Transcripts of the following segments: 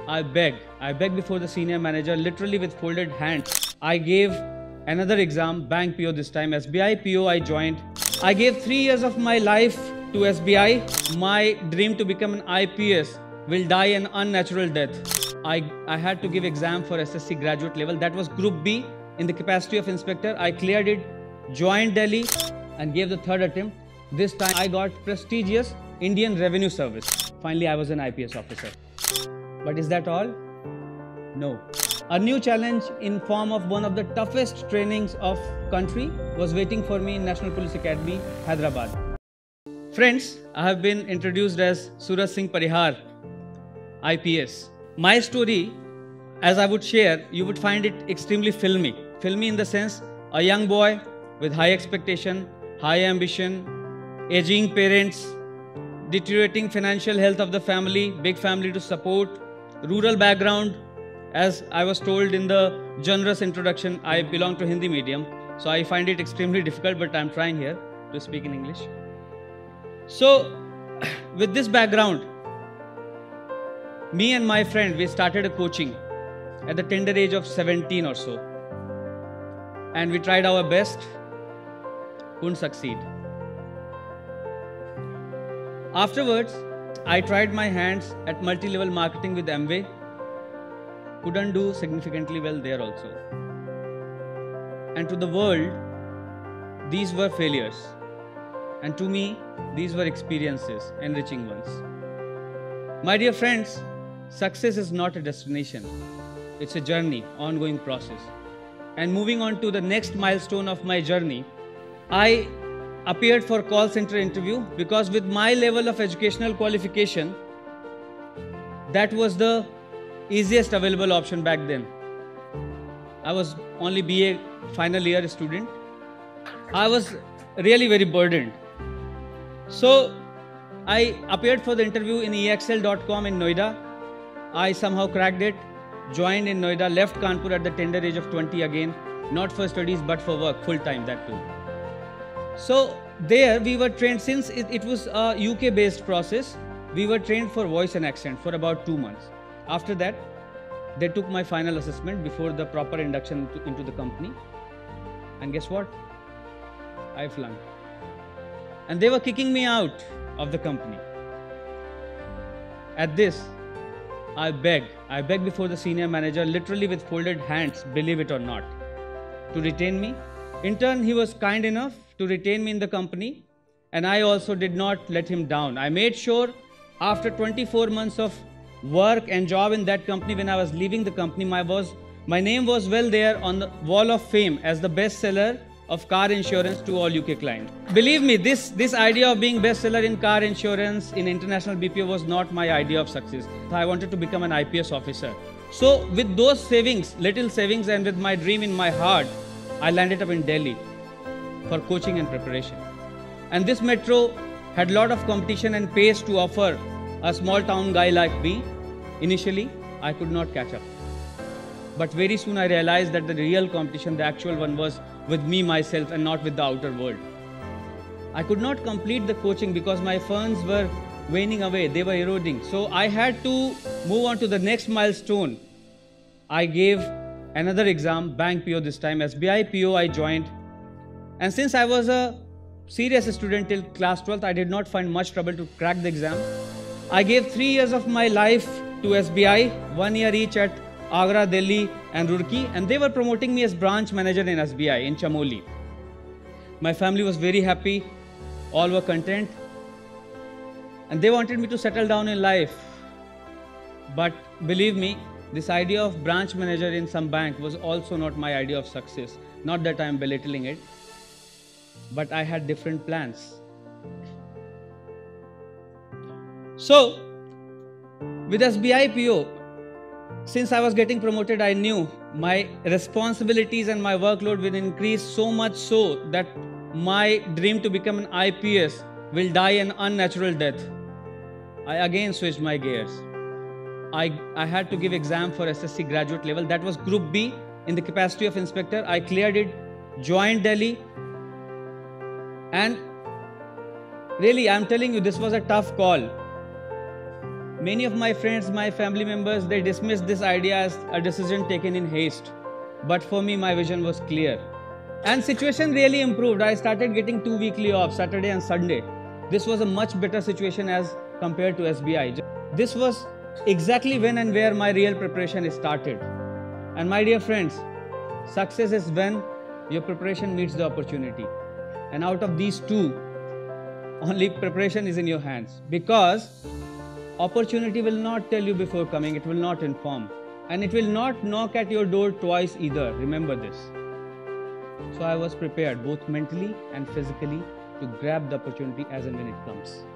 I beg before the senior manager, literally with folded hands. I gave another exam, bank PO this time, SBI PO I joined. I gave 3 years of my life to SBI. My dream to become an IPS will die an unnatural death. I had to give exam for SSC graduate level. That was Group B in the capacity of inspector. I cleared it, joined Delhi and gave the third attempt. This time I got prestigious Indian Revenue Service. Finally, I was an IPS officer. But is that all? No. A new challenge in form of one of the toughest trainings of country was waiting for me in National Police Academy, Hyderabad. Friends, I have been introduced as Suraj Singh Parihar, IPS. My story, as I would share, you would find it extremely filmy. Filmy in the sense, a young boy with high expectation, high ambition, aging parents, deteriorating financial health of the family, big family to support, rural background. As I was told in the generous introduction, I belong to Hindi medium, so I find it extremely difficult, but I'm trying here to speak in English. So, with this background, me and my friend, we started a coaching at the tender age of 17 or so. And we tried our best, couldn't succeed. Afterwards, I tried my hands at multi-level marketing with Amway. Couldn't do significantly well there also. And to the world, these were failures. And to me, these were experiences, enriching ones. My dear friends, success is not a destination. It's a journey, ongoing process. And moving on to the next milestone of my journey, I appeared for call center interview because with my level of educational qualification, that was the easiest available option back then. I was only BA final year student. I was really very burdened. So I appeared for the interview in exl.com in Noida. I somehow cracked it, joined in Noida, left Kanpur at the tender age of 20 again, not for studies but for work, full time that too. So there we were trained, since it was a UK based process, we were trained for voice and accent for about 2 months. After that, they took my final assessment before the proper induction into the company. And guess what? I flunked. And they were kicking me out of the company. At this, I beg before the senior manager, literally with folded hands, believe it or not, to retain me. In turn, he was kind enough to retain me in the company, and I also did not let him down. I made sure after 24 months of work and job in that company, when I was leaving the company, my name was well there on the wall of fame as the best seller of car insurance to all UK clients. Believe me, this idea of being bestseller in car insurance in international BPO was not my idea of success. I wanted to become an IPS officer. So with those savings, little savings, and with my dream in my heart, I landed up in Delhi for coaching and preparation. And this metro had a lot of competition and pace to offer a small town guy like me. Initially, I could not catch up. But very soon I realized that the real competition, the actual one, was with me, myself, and not with the outer world. I could not complete the coaching because my funds were waning away, they were eroding. So I had to move on to the next milestone. I gave another exam, bank PO this time, SBI PO I joined. And since I was a serious student till class 12th, I did not find much trouble to crack the exam. I gave 3 years of my life to SBI, 1 year each at Agra, Delhi and Roorkee, and they were promoting me as branch manager in SBI in Chamoli. My family was very happy, all were content, and they wanted me to settle down in life. But believe me, this idea of branch manager in some bank was also not my idea of success. Not that I am belittling it, but I had different plans. So, with SBI PO, since I was getting promoted, I knew my responsibilities and my workload will increase so much so that my dream to become an IPS will die an unnatural death. I again switched my gears. I had to give exam for SSC graduate level. That was Group B in the capacity of inspector. I cleared it, joined Delhi, and really, I'm telling you, this was a tough call. Many of my friends, my family members, they dismissed this idea as a decision taken in haste. But for me, my vision was clear. And situation really improved. I started getting 2 weekly off, Saturday and Sunday. This was a much better situation as compared to SBI. This was exactly when and where my real preparation started. And my dear friends, success is when your preparation meets the opportunity. And out of these two, only preparation is in your hands. Because opportunity will not tell you before coming, it will not inform. And it will not knock at your door twice either. Remember this. So I was prepared both mentally and physically to grab the opportunity as and when it comes.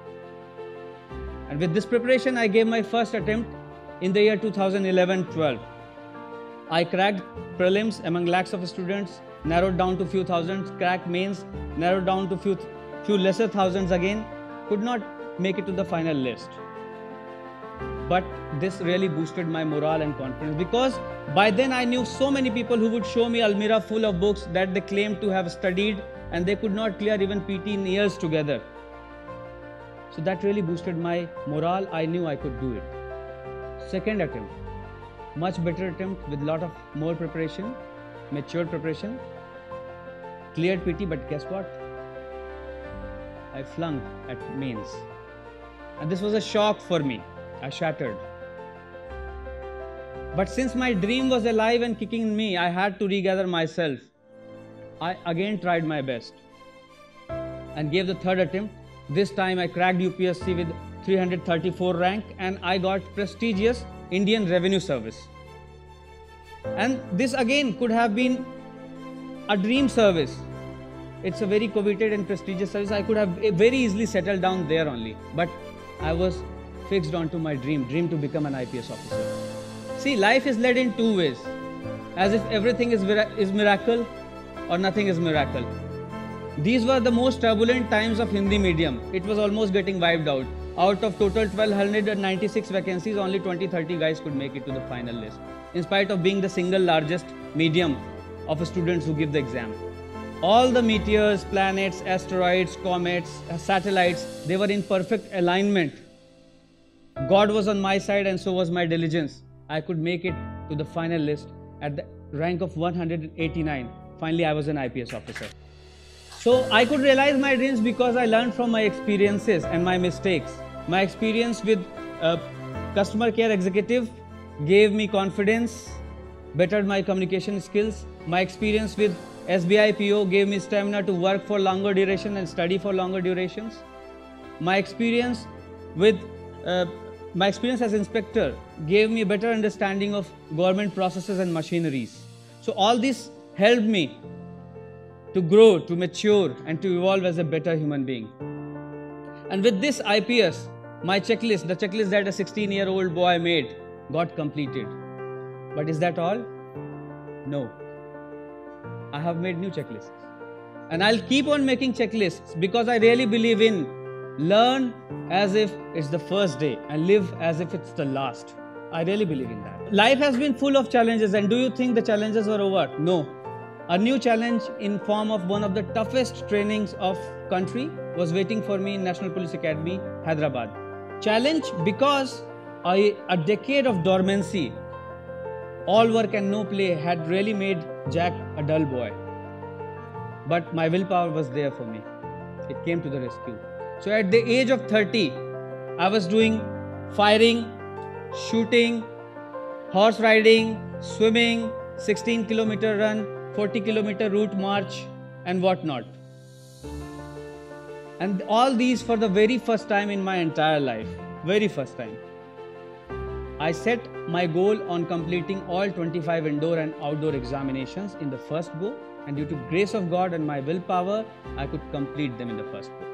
And with this preparation, I gave my first attempt in the year 2011-12. I cracked prelims among lakhs of students, narrowed down to few thousands, cracked mains, narrowed down to few lesser thousands again, could not make it to the final list. But this really boosted my morale and confidence, because by then I knew so many people who would show me almirah full of books that they claimed to have studied, and they could not clear even PT in years together. So that really boosted my morale. I knew I could do it. Second attempt, much better attempt with lot of more preparation, matured preparation, cleared PT, but guess what? I flunked at mains. And this was a shock for me. I shattered. But since my dream was alive and kicking in me, I had to regather myself. I again tried my best and gave the third attempt. This time I cracked UPSC with 334 rank and I got prestigious Indian Revenue Service. And this again could have been a dream service. It's a very coveted and prestigious service. I could have very easily settled down there only. But I was fixed onto my dream to become an IPS officer. See, life is led in two ways. As if everything is miracle or nothing is miracle. These were the most turbulent times of Hindi medium. It was almost getting wiped out. Out of total 1296 vacancies, only 20-30 guys could make it to the final list. In spite of being the single largest medium of students who give the exam. All the meteors, planets, asteroids, comets, satellites, they were in perfect alignment. God was on my side and so was my diligence. I could make it to the final list at the rank of 189. Finally, I was an IPS officer. So I could realize my dreams because I learned from my experiences and my mistakes. My experience with customer care executive gave me confidence, bettered my communication skills. My experience with SBI PO gave me stamina to work for longer duration and study for longer durations. My experience as inspector gave me a better understanding of government processes and machineries. So all this helped me to grow, to mature and to evolve as a better human being. And with this IPS, my checklist, the checklist that a 16-year-old boy made, got completed. But is that all? No. I have made new checklists. And I'll keep on making checklists because I really believe in learn as if it's the first day and live as if it's the last. I really believe in that. Life has been full of challenges, and do you think the challenges were over? No. A new challenge in form of one of the toughest trainings of country was waiting for me in National Police Academy, Hyderabad. Challenge because a decade of dormancy, all work and no play had really made Jack a dull boy. But my willpower was there for me. It came to the rescue. So at the age of 30, I was doing firing, shooting, horse riding, swimming, 16-kilometer run, 40-kilometer route march and whatnot. And all these for the very first time in my entire life. Very first time. I set my goal on completing all 25 indoor and outdoor examinations in the first go, and due to grace of God and my willpower, I could complete them in the first go.